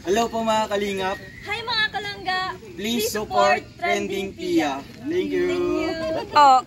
Hello po mga kalingap. Hi mga kalangga. Please support Trending Pia. Thank you. Oh.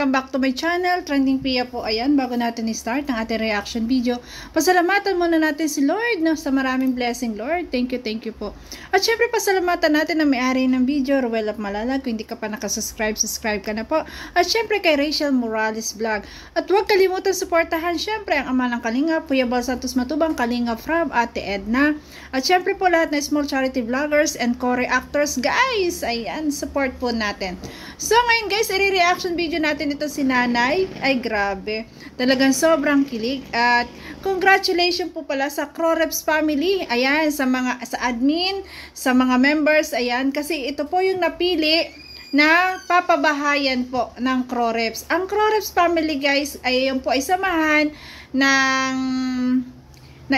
Welcome back to my channel, Trending Pia po. Ayan, bago natin i-start ang ating reaction video, pasalamatan muna natin si Lord sa maraming blessing, Lord. Thank you po. At syempre, pasalamatan natin ang may-ari ng video, Ruel of Malalag. Kung hindi ka pa nakasubscribe, subscribe ka na po. At syempre, kay Rachel Morales Vlog. At huwag kalimutan suportahan, syempre, ang ama ng Kalingap, Kuya Bal Santos Matubang, Kalingap Frab, Ate Edna. At syempre po, lahat na small charity vloggers and co-reactors, guys. Ayan, support po natin. So, ngayon guys, i-reaction video natin ito si Nanay. Ay, grabe. Talagang sobrang kilig. At congratulations po pala sa Croreps family. Ayan, sa admin, sa mga members. Ayan, kasi ito po yung napili na papabahayan po ng Croreps. Ang Croreps family guys, ay yung po ay samahan na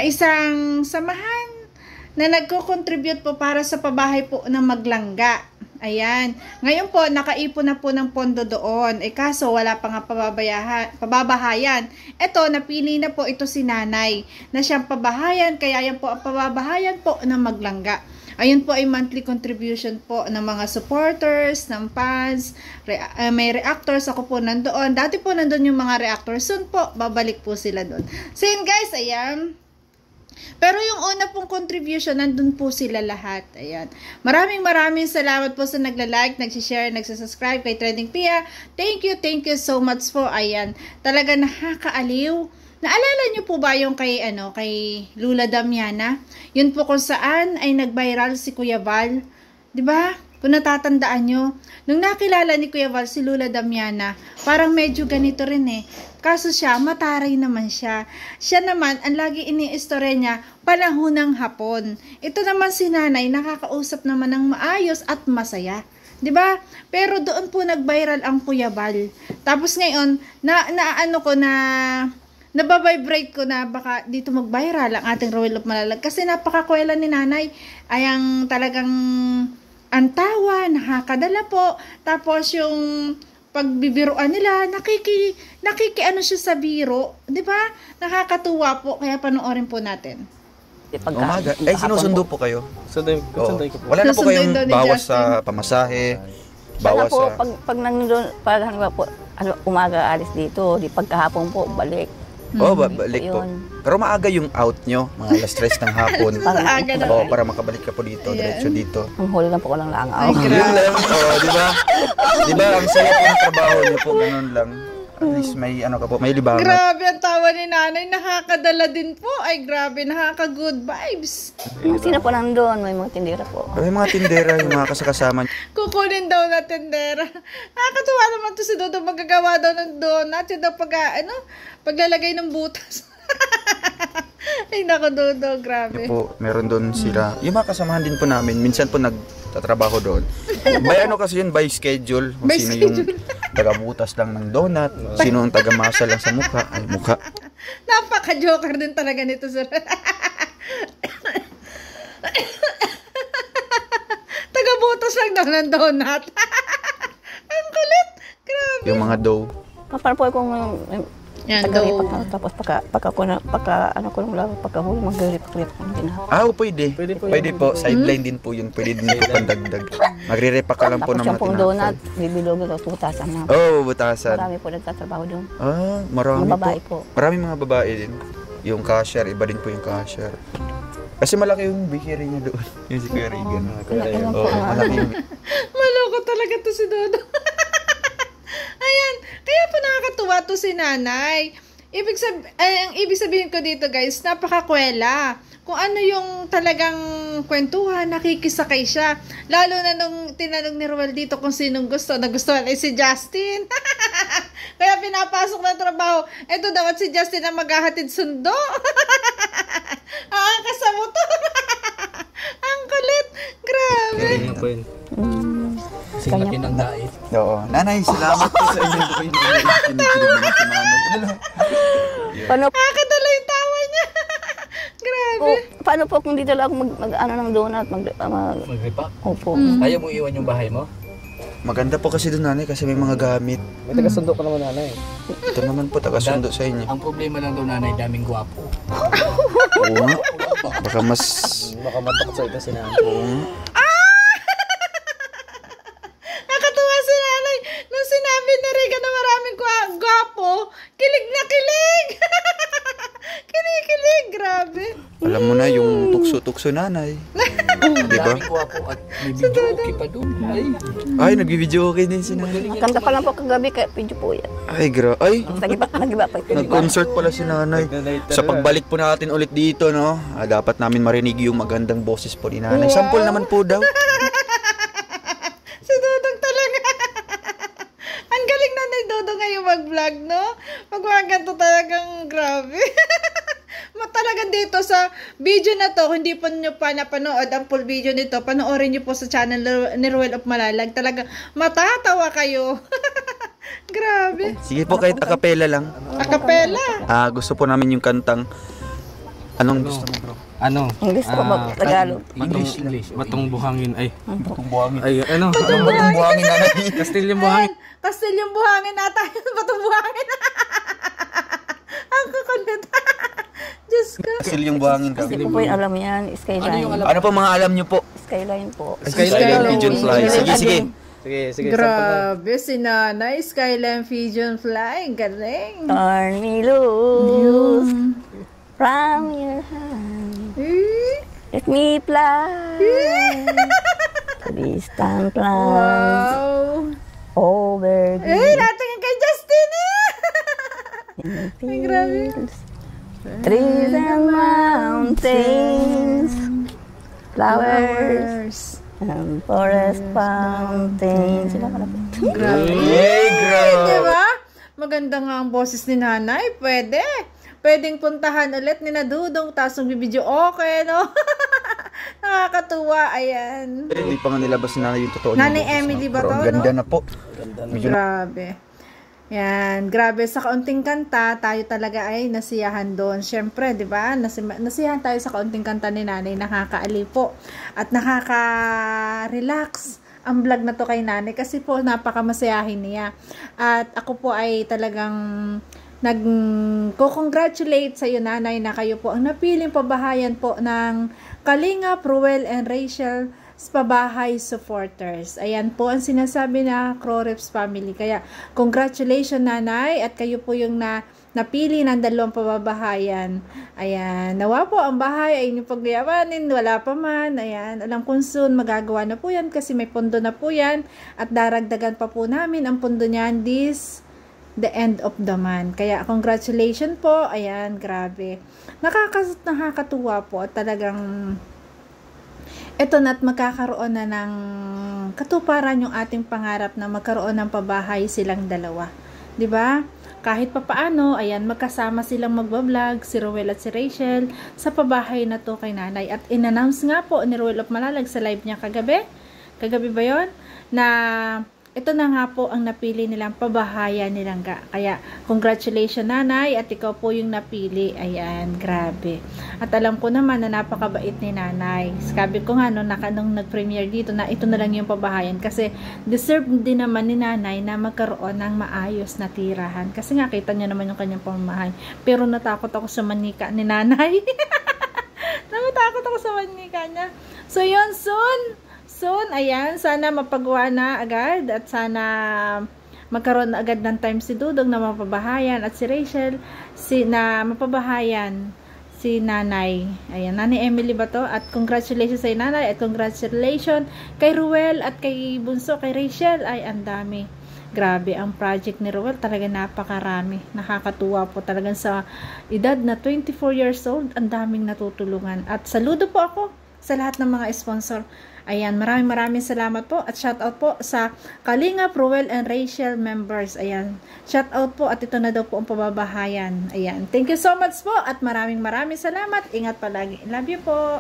isang samahan na nagko-contribute po para sa pabahay po ng Maglangga. Ayan. Ngayon po, nakaipon na po ng pondo doon. Kaso, wala pa nga pababahayan. Ito, napili na po ito si Nanay na siyang pabahayan. Kaya yan po ang pababahayan po ng Maglangga. Ayun po ay monthly contribution po ng mga supporters, ng fans, may reactors. Ako po nandoon. Dati po nandoon yung mga reactors. Soon po, babalik po sila doon. So yun guys, ayan. Pero yung una pong contribution, nandun po sila lahat. Ayan. Maraming salamat po sa nagla-like, nagsishare, nagsasubscribe kay Trending Pia. Thank you so much po. Ayan. Talaga nakakaaliw. Naalala niyo po ba yung kay Lula Damiana? Yun po kung saan ay nag-viral si Kuya Val. 'Di ba? Kung natatandaan nyo, nung nakilala ni Kuya Val si Lula Damiana, parang medyo ganito rin eh. Kaso siya, mataray naman siya. Siya naman, ang lagi ini-istorya niya, panahon ng hapon. Ito naman si Nanay, nakakausap naman ng maayos at masaya. 'Di ba? Pero doon po nag-viral ang Kuya Val. Tapos ngayon, nababibrate ko na baka dito mag-viral ang ating Ruel of Malalag. Kasi napakakwela ni Nanay. Ay ang talagang antawa, nakakadala po. Tapos yung pagbibiruan nila, nakikiano siya sa biro. 'Di ba? Nakakatuwa po. Kaya panoorin po natin. Umaga. Ay, sinusundo po kayo? Sunday ko po. Wala na po kayong bawas sa pamasahe? Bawas po, sa... pag nandun, po, umaga alis dito, di pagkahapon po, balik. Balik po. Pero maaga yung out nyo, mga alas 3 ng hapon. Para makabalik ka po dito, diretso dito. Ang huli lang po walang langaw. Yun lang, di ba? Di ba, ang saya po ng trabaho niyo po, ganun lang. At least may may libangan. Grabe ang tawa ni Nanay, nakakadala din po. Ay grabe, nakaka-good vibes. Sino po nandun? May mga tindera po. May mga tindera, yung mga kasakasama. Kukunin daw na tindera. Nakakatuwa naman to si Dodo, magagawa daw ng donut. Yun daw paglalagay ng butas. Ay nako Dodo, grabe. Po, meron doon sila. Yung mga kasamahan din po namin, minsan po nagtatrabaho doon. By kasi yun, by schedule. Kung sino yung taga-butas lang ng donut, sino ang taga-masa lang sa mukha. Ay, mukha. Napaka-joker din talaga nito, sir. Taga-butas lang daw ng donut. Ang kulit. Grabe. Yung mga dough. Para po kung yan, dough. Tapos pagkahuli, mag-repack ko ng tinapos. Pwede. Pwede po. Sideline din po yun. Pwede din po pandagdag. Magre-repack ka lang po ng mga tinapos. Tapos yung donut, bibilogin ko, butasan na. Butasan. Marami po nagtatrabaho doon. Marami mga babae po. Maraming mga babae din. Yung cashier, iba din po yung cashier. Kasi malaki yung bakery niya doon. Yung si Kuya Regan. Malaki yung... Maloko talaga to si Dodo. Ayan, kaya po nakakatuwa to si Nanay. Ang ibig sabihin ko dito guys, napakakwela. Kung ano yung talagang kwentuhan, nakikisakay siya. Lalo na nung tinanong ni Ruel dito kung sinong gusto. Nagustuhan ay si Justin. Kaya pinapasok na trabaho. Ito daw at si Justin ang maghahatid sundo. Kasama to. Ang kulit. Grabe. Kaya po yun. Sinlaki ng dait. Oo. Nanay, salamat po sa inyo. Nakakadala yung tawa niya. Grabe. Paano po kung dito lang mag-ano ng donut? Mag-repack? Opo. Ayaw mo iwan yung bahay mo? Maganda po kasi doon nanay kasi may mga gamit. May taga-sundo ka naman nanay. Ito naman po, taga-sundo sa inyo. Ang problema lang daw nanay, daming gwapo. Oo nga. Baka mas... Baka matakot sa ito si nanay. Oo nga. Nakatuwa si nanay. Nung sinabi ni Riga na maraming gwapo, kilig na kilig. Kinikilig, grabe. Alam mo na yung tukso-tukso nanay. Diba? Daming gwapo at may video okay pa doon. Ay, nag-video okay din si nanay. Kanta pa lang po kagabi, kaya video po yan. Ay, ay. Nagiba pa. Nag-concert pala si nanay. Sa pagbalik po natin ulit dito, no? Dapat namin marinig yung magandang boses po ni nanay. Sample naman po daw. Si Dodong talaga. Ang galing na ni Dodong ngayon mag-vlog, no? Magwaganto talagang grabe. Talagang dito sa video na to, hindi po nyo pa napanood ang full video nito, panoorin nyo po sa channel ni Ruel of Malalag. Talagang matatawa kayo. Grabe. Sige po, kahit acapella lang. Acapella. Gusto po namin yung kantang... Anong gusto mo, bro? Ano? English po ba? Tagalog. English. Batong buhangin. Ay. Batong buhangin. Ay, ano? Batong buhangin nanay. Kastilyong buhangin. Kastilyong buhangin ata. Batong buhangin. Ang kakundit. Diyos ko. Still yung buhangin Kasi kami. po yung alam yan, Skyline. Ano po mga alam nyo po? Skyline po. Skyline Pigeon Fly. Sige. Sige. Grabe, si Nanay. Skyline Pigeon Fly. Galing. Turn me loose from your hand. Let me fly to distant lands over the Natingin kay Justin Ay, grabe. trees and mountains, flowers and forest fountains. Sila pala po. Grabe. Diba? Maganda nga ang boses ni Nanay. Pwedeng puntahan ulit ni Nadudong, tapos ng bibidyo okay, no? Nakakatuwa, ayan. Hindi pa nga nilabas na yung totoo. Nanay Emily ba to, Ganda no? na po. Grabe. Yan, grabe sa kaunting kanta, tayo talaga ay nasiyahan doon. Syempre, 'di ba? Nasiyahan tayo sa kaunting kanta ni Nanay, nakakaaliw po at nakaka-relax ang vlog na to kay Nanay kasi po napakamasayahin niya. At ako po ay talagang nagko-congratulate sa iyo Nanay na kayo po ang napiling pabahayan po ng Kalingap, Ruel and Rachel Pabahay supporters. Ayan po ang sinasabi na Croreps family. Kaya congratulations Nanay at kayo po yung napili ng dalawang pababahayan. Ayan, nawa po ang bahay ay inyong pagyamanin, wala pa man. Ayan, alam kong soon magagawa na po yan kasi may pondo na po yan at daragdagan pa po namin ang pondo niyan the end of the month. Kaya congratulations po. Ayan, grabe. Nakakatuwa po at talagang ito na't magkakaroon na ng katuparan yung ating pangarap na magkaroon ng pabahay silang dalawa. 'Di ba? Kahit papaano, ayan, magkasama silang magbablog, si Ruel at si Rachel, sa pabahay na to kay Nanay. At in-announce nga po ni Ruel of Malalag sa live niya kagabi. Kagabi ba yon? Na ito na nga po ang napili nilang pabahayan nilang kaya congratulations Nanay at ikaw po yung napili. Ayan, grabe. At alam ko naman na napakabait ni Nanay. Sabi ko nga nung nag-premiere dito na ito na lang yung pabahayan kasi deserve din naman ni Nanay na magkaroon ng maayos na tirahan. Kasi nga kita niyo naman yung kanyang pamamahay. Pero natakot ako sa manika ni Nanay. Natakot ako sa manika niya. So yun, soon, ayan, sana mapagawa na agad at sana magkaroon na agad ng time si Dudong na mapabahayan at si Rachel na mapabahayan si Nanay. Ayan, Nanay Emily ba to? At congratulations sa Nanay at congratulations kay Ruel at kay Bunso, kay Rachel. Ay, ang dami. Grabe, ang project ni Ruel talaga napakarami. Nakakatuwa po talagang sa edad na 24 years old, ang daming natutulungan. At saludo po ako sa lahat ng mga sponsor. Ayan, maraming salamat po at shout out po sa Kalingap, Ruel and Rachel members. Ayan, shout out po at ito na daw po ang pababahayan. Ayan, thank you so much po at maraming salamat. Ingat palagi. Love you po.